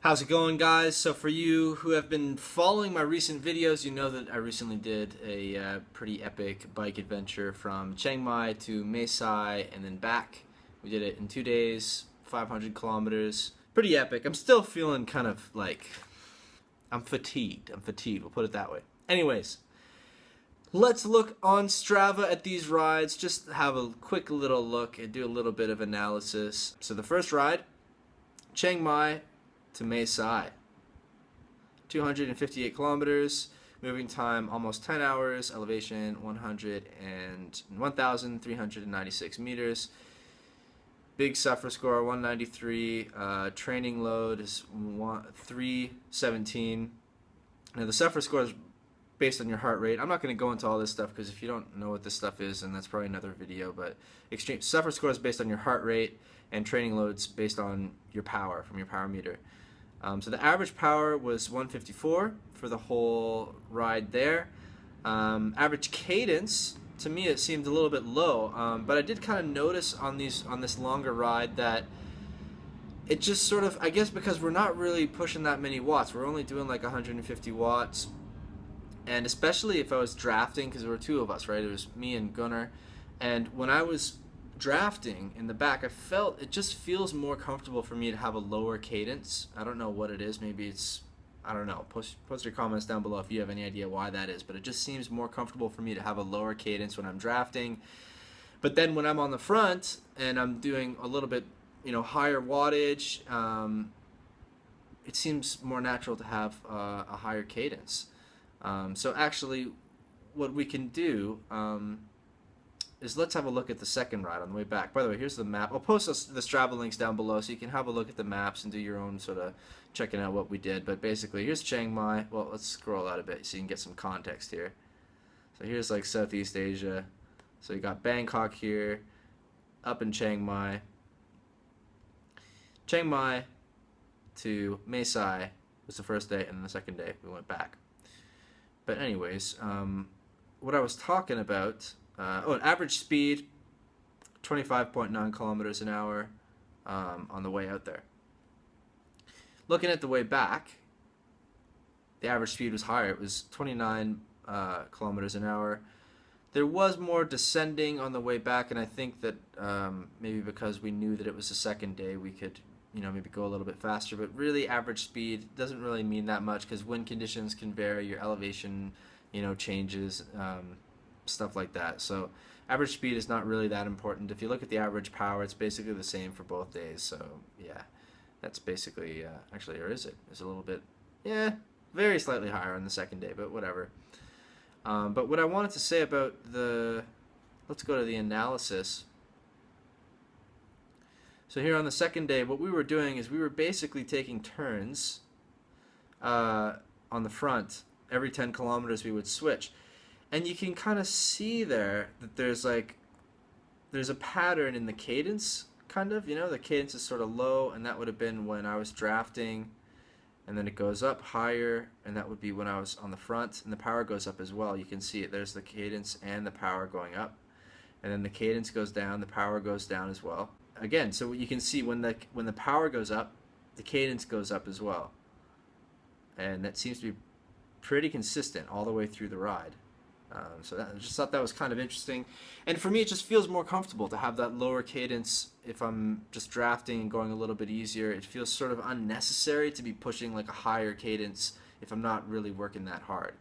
How's it going, guys? So for you who have been following my recent videos, you know that I recently did a pretty epic bike adventure from Chiang Mai to Mae Sai and then back. We did it in 2 days, 500 kilometers. Pretty epic. I'm still feeling kind of like I'm fatigued. We'll put it that way. Anyways, let's look on Strava at these rides. Just have a quick little look and do a little bit of analysis. So the first ride, Chiang Mai to Mae Sai, 258 kilometers, moving time almost 10 hours, elevation 1,396 meters. Big suffer score 193, training load is 317. Now the suffer score is based on your heart rate. I'm not going to go into all this stuff because if you don't know what this stuff is, then that's probably another video, but extreme suffer score is based on your heart rate and training loads based on your power from your power meter. So the average power was 154 for the whole ride there. Average cadence, to me it seemed a little bit low, but I did kind of notice on this longer ride that it just sort of, I guess because we're not really pushing that many watts, we're only doing like 150 watts, and especially if I was drafting, because there were two of us, right? It was me and Gunnar, and when I was drafting in the back, I felt it just feels more comfortable for me to have a lower cadence. I don't know what it is. Maybe it's, I don't know. Post your comments down below if you have any idea why that is, but it just seems more comfortable for me to have a lower cadence when I'm drafting. But then when I'm on the front and I'm doing a little bit, higher wattage, it seems more natural to have a higher cadence. So actually what we can do is let's have a look at the second ride on the way back. By the way, here's the map. I'll post the Strava links down below so you can have a look at the maps and do your own sort of checking out what we did. But basically, here's Chiang Mai. Well, let's scroll out a bit so you can get some context here. So here's like Southeast Asia. So you got Bangkok here, up in Chiang Mai. Chiang Mai to Mae Sai was the first day, and then the second day we went back. But anyways, what I was talking about, average speed, 25.9 kilometers an hour on the way out there. Looking at the way back, the average speed was higher. It was 29 kilometers an hour. There was more descending on the way back, and I think that maybe because we knew that it was the second day, we could maybe go a little bit faster. But really, average speed doesn't really mean that much because wind conditions can vary, your elevation changes, stuff like that. So average speed is not really that important. If you look at the average power, it's basically the same for both days. So yeah, that's basically actually, or is it? It's a little bit, yeah, very slightly higher on the second day, but whatever. But what I wanted to say about let's go to the analysis. So here on the second day, what we were doing is we were basically taking turns on the front. Every 10 kilometers we would switch. And you can kind of see there that there's a pattern in the cadence, kind of, the cadence is sort of low, and that would have been when I was drafting, and then it goes up higher, and that would be when I was on the front, and the power goes up as well. You can see it, there's the cadence and the power going up, and then the cadence goes down, the power goes down as well. Again, so you can see when the power goes up, the cadence goes up as well, and that seems to be pretty consistent all the way through the ride. So I just thought that was kind of interesting, and for me it just feels more comfortable to have that lower cadence if I'm just drafting and going a little bit easier. It feels sort of unnecessary to be pushing like a higher cadence if I'm not really working that hard.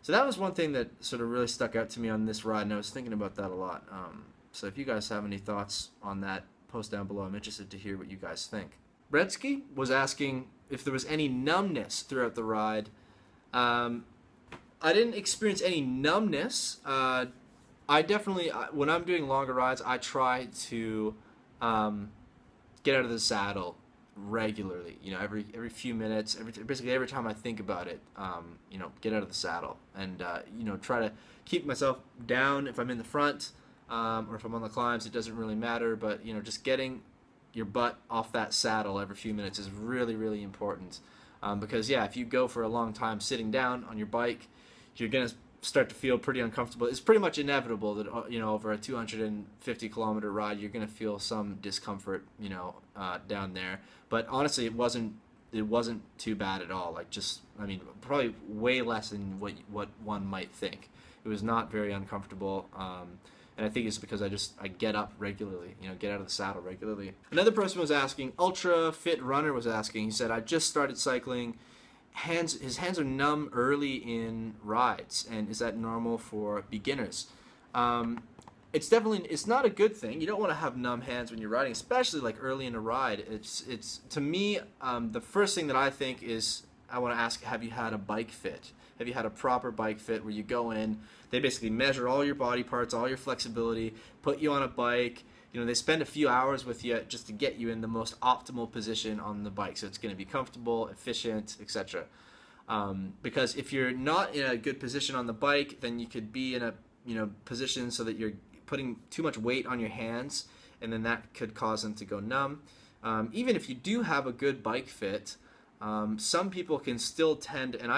So that was one thing that sort of really stuck out to me on this ride, and I was thinking about that a lot. So if you guys have any thoughts on that, post down below. I'm interested to hear what you guys think. Bredsky was asking if there was any numbness throughout the ride. I didn't experience any numbness. I definitely, when I'm doing longer rides, I try to get out of the saddle regularly. Every few minutes, basically every time I think about it, get out of the saddle and try to keep myself down if I'm in the front or if I'm on the climbs. It doesn't really matter, but just getting your butt off that saddle every few minutes is really, really important. Because yeah, if you go for a long time sitting down on your bike, you're gonna start to feel pretty uncomfortable. It's pretty much inevitable that over a 250 kilometer ride, you're gonna feel some discomfort, down there. But honestly, it wasn't it wasn't too bad at all. Like just, I mean, probably way less than what one might think. It was not very uncomfortable. And I think it's because I get up regularly, get out of the saddle regularly. Another person was asking, ultra fit runner was asking. He said, I just started cycling. His hands are numb early in rides, and is that normal for beginners? It's not a good thing. You don't want to have numb hands when you're riding, especially like early in a ride. It's to me, the first thing that I think is, I want to ask, have you had a bike fit? Have you had a proper bike fit where you go in, they basically measure all your body parts, all your flexibility, put you on a bike. They spend a few hours with you just to get you in the most optimal position on the bike, so it's going to be comfortable, efficient, etc. Because if you're not in a good position on the bike, then you could be in a position so that you're putting too much weight on your hands, and then that could cause them to go numb. Even if you do have a good bike fit, some people can still tend, and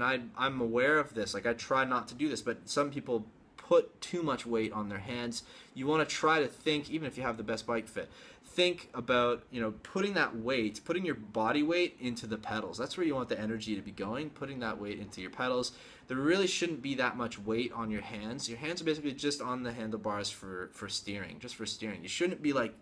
I'm aware of this, like I try not to do this, but some people put too much weight on their hands. You want to try to think, even if you have the best bike fit, think about putting that weight, putting your body weight into the pedals. That's where you want the energy to be going, putting that weight into your pedals. There really shouldn't be that much weight on your hands. Your hands are basically just on the handlebars for steering, just for steering. You shouldn't be like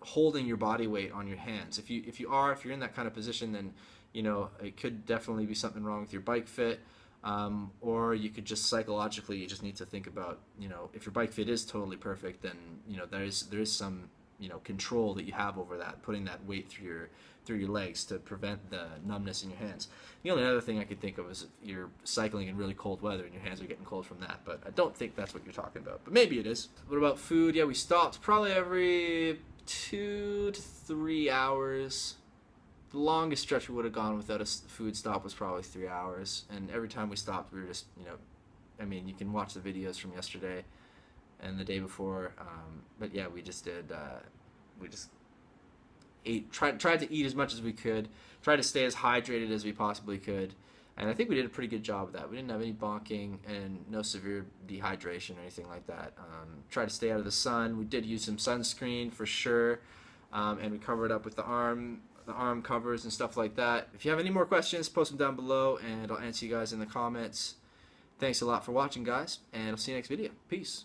holding your body weight on your hands. If you're in that kind of position, then it could definitely be something wrong with your bike fit. Or you could just psychologically, you just need to think about, if your bike fit is totally perfect, then there is some control that you have over that, putting that weight through your legs to prevent the numbness in your hands. The only other thing I could think of is if you're cycling in really cold weather and your hands are getting cold from that, but I don't think that's what you're talking about, but maybe it is. What about food? Yeah, we stopped probably every 2 to 3 hours. The longest stretch we would have gone without a food stop was probably 3 hours, and every time we stopped, we were just, I mean, you can watch the videos from yesterday and the day before, but yeah, we just ate, tried to eat as much as we could, tried to stay as hydrated as we possibly could, and I think we did a pretty good job of that. We didn't have any bonking and no severe dehydration or anything like that. Tried to stay out of the sun. We did use some sunscreen for sure, and we covered up with the arm covers and stuff like that. If you have any more questions, post them down below and I'll answer you guys in the comments. Thanks a lot for watching, guys, and I'll see you next video. Peace.